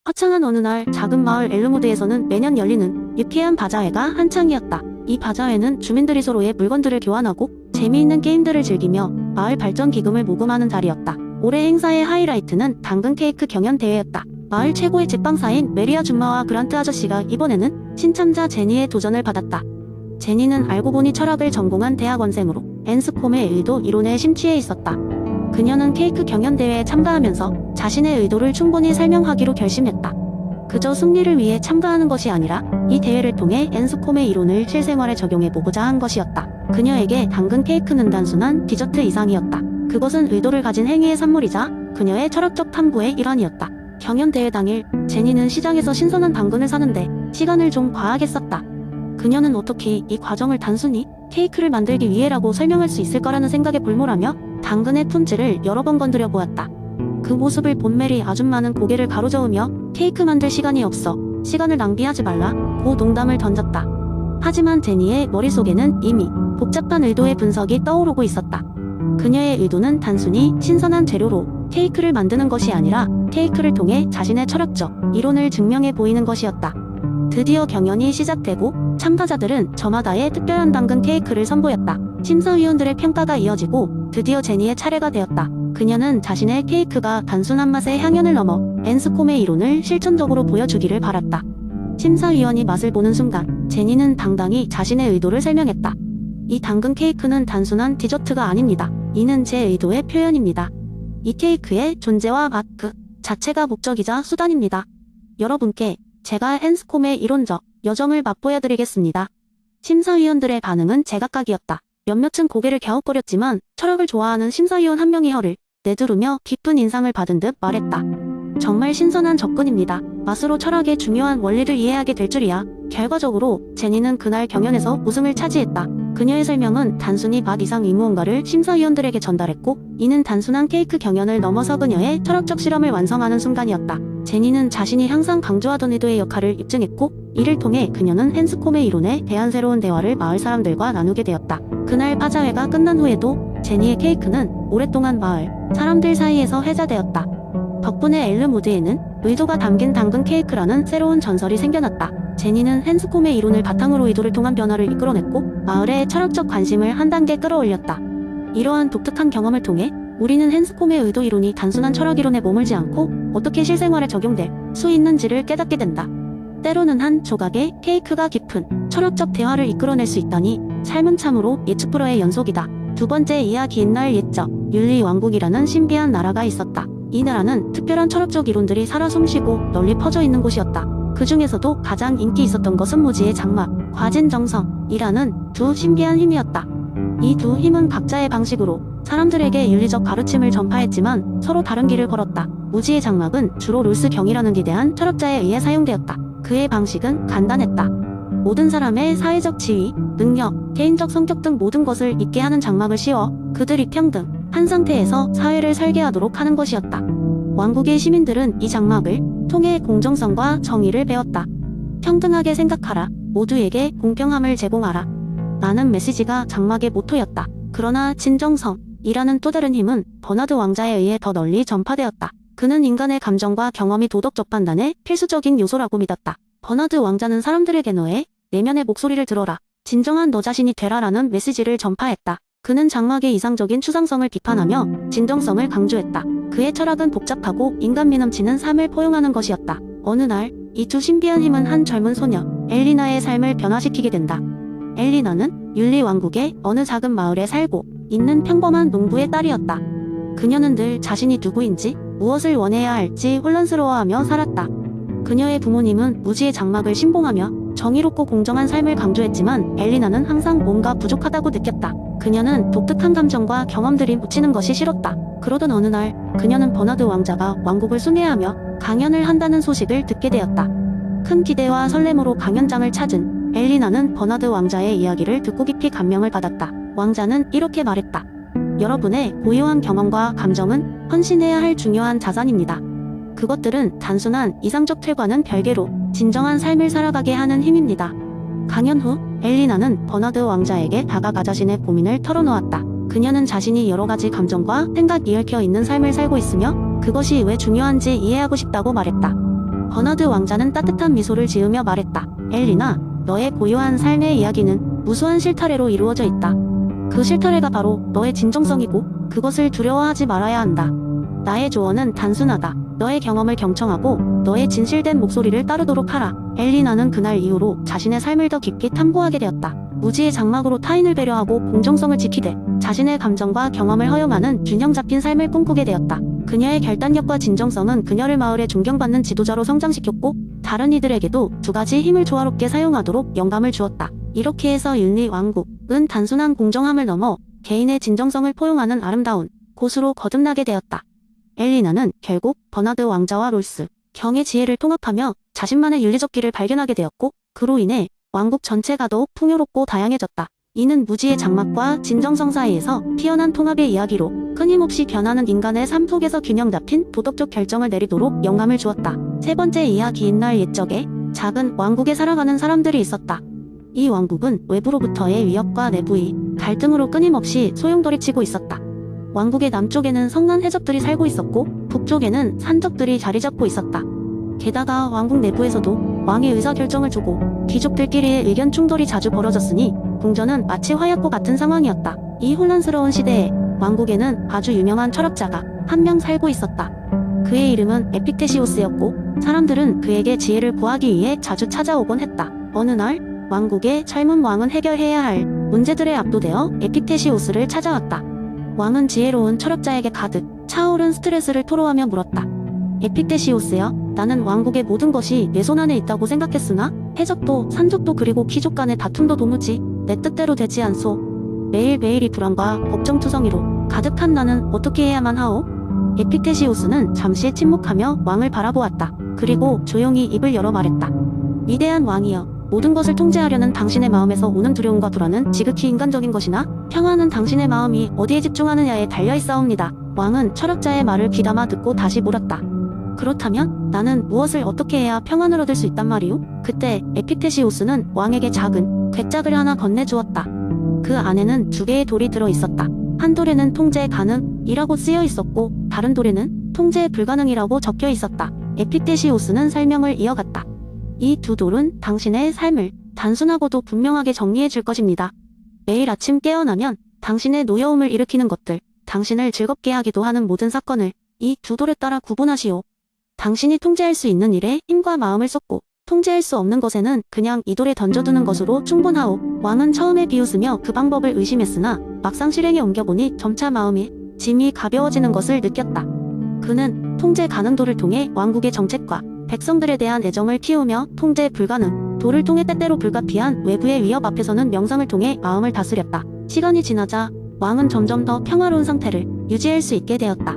화창한 어느 날 작은 마을 엘르무드에서는 매년 열리는 유쾌한 바자회가 한창이었다. 이 바자회는 주민들이 서로의 물건들을 교환하고 재미있는 게임들을 즐기며 마을 발전 기금을 모금하는 자리였다. 올해 행사의 하이라이트는 당근 케이크 경연 대회였다. 마을 최고의 제빵사인 메리 아줌마와 그란트 아저씨가 이번에는 신참자 제니의 도전을 받았다. 제니는 알고 보니 철학을 전공한 대학원생으로 앤스콤의 의도 이론에 심취해 있었다. 그녀는 케이크 경연 대회에 참가하면서 자신의 의도를 충분히 설명하기로 결심했다. 그저 승리를 위해 참가하는 것이 아니라 이 대회를 통해 앤스콤의 이론을 실생활에 적용해보고자 한 것이었다. 그녀에게 당근 케이크는 단순한 디저트 이상이었다. 그것은 의도를 가진 행위의 산물이자 그녀의 철학적 탐구의 일환이었다. 경연 대회 당일, 제니는 시장에서 신선한 당근을 사는데 시간을 좀 과하게 썼다. 그녀는 어떻게 이 과정을 단순히 케이크를 만들기 위해라고 설명할 수 있을 거라는 생각에 볼모라며 당근의 품질을 여러 번 건드려 보았다. 그 모습을 본 메리 아줌마는 고개를 가로저으며 케이크 만들 시간이 없어. 시간을 낭비하지 말라. 고 농담을 던졌다. 하지만 제니의 머릿속에는 이미 복잡한 의도의 분석이 떠오르고 있었다. 그녀의 의도는 단순히 신선한 재료로 케이크를 만드는 것이 아니라 케이크를 통해 자신의 철학적 이론을 증명해 보이는 것이었다. 드디어 경연이 시작되고 참가자들은 저마다의 특별한 당근 케이크를 선보였다. 심사위원들의 평가가 이어지고 드디어 제니의 차례가 되었다. 그녀는 자신의 케이크가 단순한 맛의 향연을 넘어 앤스콤의 이론을 실천적으로 보여주기를 바랐다. 심사위원이 맛을 보는 순간 제니는 당당히 자신의 의도를 설명했다. 이 당근 케이크는 단순한 디저트가 아닙니다. 이는 제 의도의 표현입니다. 이 케이크의 존재와 맛 그 자체가 목적이자 수단입니다. 여러분께 제가 앤스콤의 이론적 여정을 맛보여드리겠습니다. 심사위원들의 반응은 제각각이었다. 몇몇은 고개를 갸웃거렸지만 철학을 좋아하는 심사위원 한 명이 혀를 내두르며 깊은 인상을 받은 듯 말했다. 정말 신선한 접근입니다. 맛으로 철학의 중요한 원리를 이해하게 될 줄이야. 결과적으로 제니는 그날 경연에서 우승을 차지했다. 그녀의 설명은 단순히 맛 이상의 무언가를 심사위원들에게 전달했고 이는 단순한 케이크 경연을 넘어서 그녀의 철학적 실험을 완성하는 순간이었다. 제니는 자신이 항상 강조하던 의도의 역할을 입증했고 이를 통해 그녀는 앤스콤의 이론에 대한 새로운 대화를 마을 사람들과 나누게 되었다. 그날 바자회가 끝난 후에도 제니의 케이크는 오랫동안 마을 사람들 사이에서 회자되었다. 덕분에 엘르무드에는 의도가 담긴 당근 케이크라는 새로운 전설이 생겨났다. 제니는 앤스콤의 이론을 바탕으로 의도를 통한 변화를 이끌어냈고 마을의 철학적 관심을 한 단계 끌어올렸다. 이러한 독특한 경험을 통해 우리는 앤스콤의 의도 이론이 단순한 철학 이론에 머물지 않고 어떻게 실생활에 적용될 수 있는지를 깨닫게 된다. 때로는 한 조각의 케이크가 깊은 철학적 대화를 이끌어낼 수 있다니 삶은 참으로 예측 불허의 연속이다. 두 번째 이야기. 옛날 옛적 율리 왕국이라는 신비한 나라가 있었다. 이 나라는 특별한 철학적 이론들이 살아 숨쉬고 널리 퍼져 있는 곳이었다. 그 중에서도 가장 인기 있었던 것은 무지의 장막, 과진정성이라는 두 신비한 힘이었다. 이 두 힘은 각자의 방식으로 사람들에게 윤리적 가르침을 전파했지만 서로 다른 길을 걸었다. 무지의 장막은 주로 롤스 경이라는 기대한 철학자에 의해 사용되었다. 그의 방식은 간단했다. 모든 사람의 사회적 지위, 능력, 개인적 성격 등 모든 것을 있게 하는 장막을 씌워 그들이 평등한 상태에서 사회를 설계하도록 하는 것이었다. 왕국의 시민들은 이 장막을 통해 공정성과 정의를 배웠다. 평등하게 생각하라. 모두에게 공평함을 제공하라. 라는 메시지가 장막의 모토였다. 그러나 진정성이라는 또 다른 힘은 버나드 왕자에 의해 더 널리 전파되었다. 그는 인간의 감정과 경험이 도덕적 판단의 필수적인 요소라고 믿었다. 버나드 왕자는 사람들에게 너의 내면의 목소리를 들어라. 진정한 너 자신이 되라라는 메시지를 전파했다. 그는 장막의 이상적인 추상성을 비판하며 진정성을 강조했다. 그의 철학은 복잡하고 인간미 넘치는 삶을 포용하는 것이었다. 어느 날, 이 두 신비한 힘은 한 젊은 소녀, 엘리나의 삶을 변화시키게 된다. 엘리나는 율리 왕국의 어느 작은 마을에 살고 있는 평범한 농부의 딸이었다. 그녀는 늘 자신이 누구인지, 무엇을 원해야 할지 혼란스러워하며 살았다. 그녀의 부모님은 무지의 장막을 신봉하며 정의롭고 공정한 삶을 강조했지만 엘리나는 항상 뭔가 부족하다고 느꼈다. 그녀는 독특한 감정과 경험들이 묻히는 것이 싫었다. 그러던 어느 날 그녀는 버나드 왕자가 왕국을 순회하며 강연을 한다는 소식을 듣게 되었다. 큰 기대와 설렘으로 강연장을 찾은 엘리나는 버나드 왕자의 이야기를 듣고 깊이 감명을 받았다. 왕자는 이렇게 말했다. 여러분의 고유한 경험과 감정은 헌신해야 할 중요한 자산입니다. 그것들은 단순한 이상적 퇴과는 별개로 진정한 삶을 살아가게 하는 힘입니다. 강연 후 엘리나는 버나드 왕자에게 다가가 자신의 고민을 털어놓았다. 그녀는 자신이 여러 가지 감정과 생각이 얽혀 있는 삶을 살고 있으며 그것이 왜 중요한지 이해하고 싶다고 말했다. 버나드 왕자는 따뜻한 미소를 지으며 말했다. 엘리나, 너의 고요한 삶의 이야기는 무수한 실타래로 이루어져 있다. 그 실타래가 바로 너의 진정성이고 그것을 두려워하지 말아야 한다. 나의 조언은 단순하다. 너의 경험을 경청하고 너의 진실된 목소리를 따르도록 하라. 엘리나는 그날 이후로 자신의 삶을 더 깊이 탐구하게 되었다. 무지의 장막으로 타인을 배려하고 공정성을 지키되 자신의 감정과 경험을 허용하는 균형 잡힌 삶을 꿈꾸게 되었다. 그녀의 결단력과 진정성은 그녀를 마을에 존경받는 지도자로 성장시켰고 다른 이들에게도 두 가지 힘을 조화롭게 사용하도록 영감을 주었다. 이렇게 해서 율리 왕국은 단순한 공정함을 넘어 개인의 진정성을 포용하는 아름다운 곳으로 거듭나게 되었다. 엘리나는 결국 버나드 왕자와 롤스, 경의 지혜를 통합하며 자신만의 윤리적 길을 발견하게 되었고 그로 인해 왕국 전체가 더욱 풍요롭고 다양해졌다. 이는 무지의 장막과 진정성 사이에서 피어난 통합의 이야기로 끊임없이 변하는 인간의 삶 속에서 균형 잡힌 도덕적 결정을 내리도록 영감을 주었다. 세 번째 이야기. 옛날 옛적에 작은 왕국에 살아가는 사람들이 있었다. 이 왕국은 외부로부터의 위협과 내부의 갈등으로 끊임없이 소용돌이치고 있었다. 왕국의 남쪽에는 성난 해적들이 살고 있었고 북쪽에는 산적들이 자리 잡고 있었다. 게다가 왕국 내부에서도 왕의 의사결정을 두고 귀족들끼리의 의견 충돌이 자주 벌어졌으니 궁전은 마치 화약고 같은 상황이었다. 이 혼란스러운 시대에 왕국에는 아주 유명한 철학자가 한 명 살고 있었다. 그의 이름은 에픽테시오스였고 사람들은 그에게 지혜를 구하기 위해 자주 찾아오곤 했다. 어느 날 왕국의 젊은 왕은 해결해야 할 문제들에 압도되어 에픽테시오스를 찾아왔다. 왕은 지혜로운 철학자에게 가득 차오른 스트레스를 토로하며 물었다. 에픽테시오스여, 나는 왕국의 모든 것이 내 손 안에 있다고 생각했으나 해적도 산적도 그리고 귀족 간의 다툼도 도무지 내 뜻대로 되지 않소. 매일매일이 불안과 걱정투성이로 가득한 나는 어떻게 해야만 하오? 에픽테시오스는 잠시 침묵하며 왕을 바라보았다. 그리고 조용히 입을 열어 말했다. 위대한 왕이여, 모든 것을 통제하려는 당신의 마음에서 오는 두려움과 불안은 지극히 인간적인 것이나 평화는 당신의 마음이 어디에 집중하느냐에 달려있사옵니다. 왕은 철학자의 말을 귀담아 듣고 다시 물었다. 그렇다면 나는 무엇을 어떻게 해야 평안을 얻을 수 있단 말이오? 그때 에픽테시오스는 왕에게 작은 궤짝을 하나 건네주었다. 그 안에는 2개의 돌이 들어있었다. 한 돌에는 통제 가능이라고 쓰여 있었고 다른 돌에는 통제 불가능이라고 적혀 있었다. 에픽테시오스는 설명을 이어갔다. 이 2 돌은 당신의 삶을 단순하고도 분명하게 정리해 줄 것입니다. 매일 아침 깨어나면 당신의 노여움을 일으키는 것들, 당신을 즐겁게 하기도 하는 모든 사건을 이 2 돌에 따라 구분하시오. 당신이 통제할 수 있는 일에 힘과 마음을 쏟고 통제할 수 없는 것에는 그냥 이 돌에 던져두는 것으로 충분하오. 왕은 처음에 비웃으며 그 방법을 의심했으나 막상 실행에 옮겨보니 점차 마음이 짐이 가벼워지는 것을 느꼈다. 그는 통제 가능 돌을 통해 왕국의 정책과 백성들에 대한 애정을 키우며 통제 불가능 돌을 통해 때때로 불가피한 외부의 위협 앞에서는 명상을 통해 마음을 다스렸다. 시간이 지나자 왕은 점점 더 평화로운 상태를 유지할 수 있게 되었다.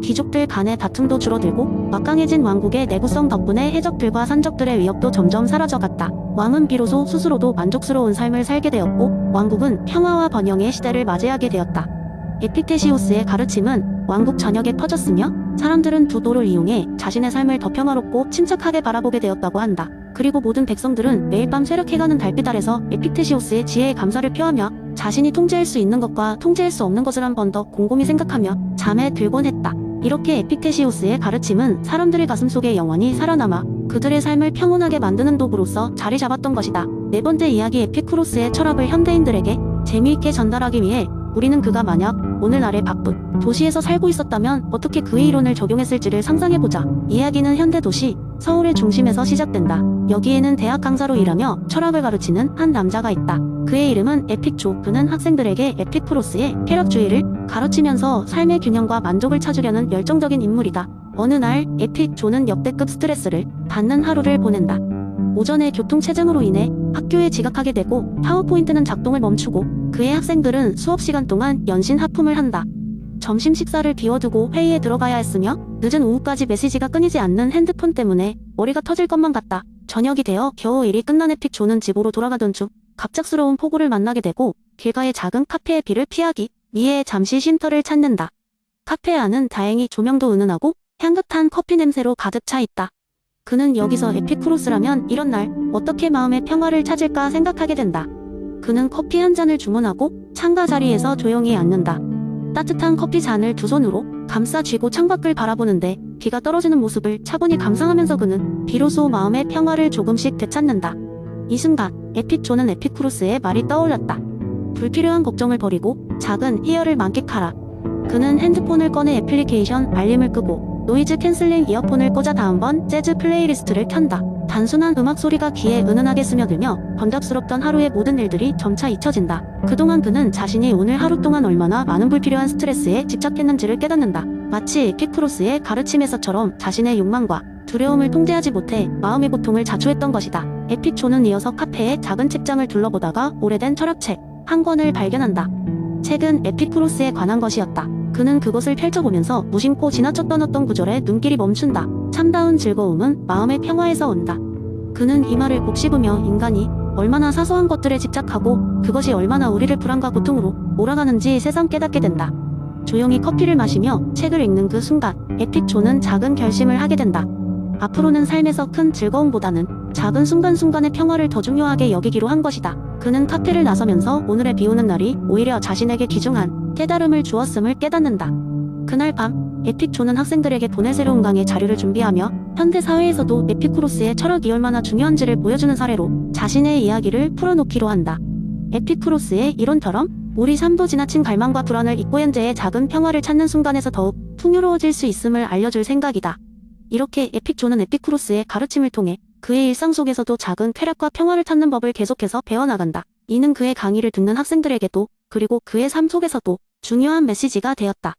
귀족들 간의 다툼도 줄어들고 막강해진 왕국의 내구성 덕분에 해적들과 산적들의 위협도 점점 사라져갔다. 왕은 비로소 스스로도 만족스러운 삶을 살게 되었고 왕국은 평화와 번영의 시대를 맞이하게 되었다. 에픽테시오스의 가르침은 왕국 전역에 퍼졌으며 사람들은 2 돌을 이용해 자신의 삶을 더 평화롭고 침착하게 바라보게 되었다고 한다. 그리고 모든 백성들은 매일 밤 쇠락해가는 달빛 아래서 에픽테시오스의 지혜에 감사를 표하며 자신이 통제할 수 있는 것과 통제할 수 없는 것을 한 번 더 곰곰이 생각하며 잠에 들곤 했다. 이렇게 에픽테시오스의 가르침은 사람들의 가슴속에 영원히 살아남아 그들의 삶을 평온하게 만드는 도구로서 자리 잡았던 것이다. 네 번째 이야기. 에피쿠로스의 철학을 현대인들에게 재미있게 전달하기 위해 우리는 그가 만약 오늘날의 바쁜 도시에서 살고 있었다면 어떻게 그의 이론을 적용했을지를 상상해보자. 이야기는 현대 도시 서울의 중심에서 시작된다. 여기에는 대학 강사로 일하며 철학을 가르치는 한 남자가 있다. 그의 이름은 에픽조. 그는 학생들에게 에피쿠로스의 쾌락주의를 가르치면서 삶의 균형과 만족을 찾으려는 열정적인 인물이다. 어느 날 에픽조는 역대급 스트레스를 받는 하루를 보낸다. 오전에 교통체증으로 인해 학교에 지각하게 되고 파워포인트는 작동을 멈추고 그의 학생들은 수업 시간 동안 연신 하품을 한다. 점심 식사를 비워두고 회의에 들어가야 했으며 늦은 오후까지 메시지가 끊이지 않는 핸드폰 때문에 머리가 터질 것만 같다. 저녁이 되어 겨우 일이 끝난 에픽조는 집으로 돌아가던 중 갑작스러운 폭우를 만나게 되고 길가의 작은 카페의 비를 피하기 위해 잠시 쉼터를 찾는다. 카페 안은 다행히 조명도 은은하고 향긋한 커피 냄새로 가득 차 있다. 그는 여기서 에피쿠로스라면 이런 날 어떻게 마음의 평화를 찾을까 생각하게 된다. 그는 커피 한 잔을 주문하고 창가 자리에서 조용히 앉는다. 따뜻한 커피 잔을 2 손으로 감싸 쥐고 창밖을 바라보는데 비가 떨어지는 모습을 차분히 감상하면서 그는 비로소 마음의 평화를 조금씩 되찾는다. 이 순간 에픽존은 에피쿠로스의 말이 떠올랐다. 불필요한 걱정을 버리고 작은 희열을 만끽하라. 그는 핸드폰을 꺼내 애플리케이션 알림을 끄고 노이즈 캔슬링 이어폰을 꽂아 다음번 재즈 플레이리스트를 켠다. 단순한 음악 소리가 귀에 은은하게 스며들며 번잡스럽던 하루의 모든 일들이 점차 잊혀진다. 그동안 그는 자신이 오늘 하루 동안 얼마나 많은 불필요한 스트레스에 집착했는지를 깨닫는다. 마치 에피쿠로스의 가르침에서처럼 자신의 욕망과 두려움을 통제하지 못해 마음의 고통을 자초했던 것이다. 에픽존은 이어서 카페의 작은 책장을 둘러보다가 오래된 철학책 한 권을 발견한다. 책은 에피쿠로스에 관한 것이었다. 그는 그것을 펼쳐보면서 무심코 지나쳤던 어떤 구절에 눈길이 멈춘다. 참다운 즐거움은 마음의 평화에서 온다. 그는 이 말을 곱씹으며 인간이 얼마나 사소한 것들에 집착하고 그것이 얼마나 우리를 불안과 고통으로 몰아가는지 새삼 깨닫게 된다. 조용히 커피를 마시며 책을 읽는 그 순간 에픽존은 작은 결심을 하게 된다. 앞으로는 삶에서 큰 즐거움보다는 작은 순간순간의 평화를 더 중요하게 여기기로 한 것이다. 그는 카페를 나서면서 오늘의 비오는 날이 오히려 자신에게 귀중한 깨달음을 주었음을 깨닫는다. 그날 밤 에픽존은 학생들에게 보낼 새로운 강의 자료를 준비하며 현대 사회에서도 에피쿠로스의 철학이 얼마나 중요한지를 보여주는 사례로 자신의 이야기를 풀어놓기로 한다. 에피쿠로스의 이론처럼 우리 삶도 지나친 갈망과 불안을 잊고 현재의 작은 평화를 찾는 순간에서 더욱 풍요로워질 수 있음을 알려줄 생각이다. 이렇게 에픽존은 에피쿠로스의 가르침을 통해 그의 일상 속에서도 작은 쾌락과 평화를 찾는 법을 계속해서 배워나간다. 이는 그의 강의를 듣는 학생들에게도 그리고 그의 삶 속에서도 중요한 메시지가 되었다.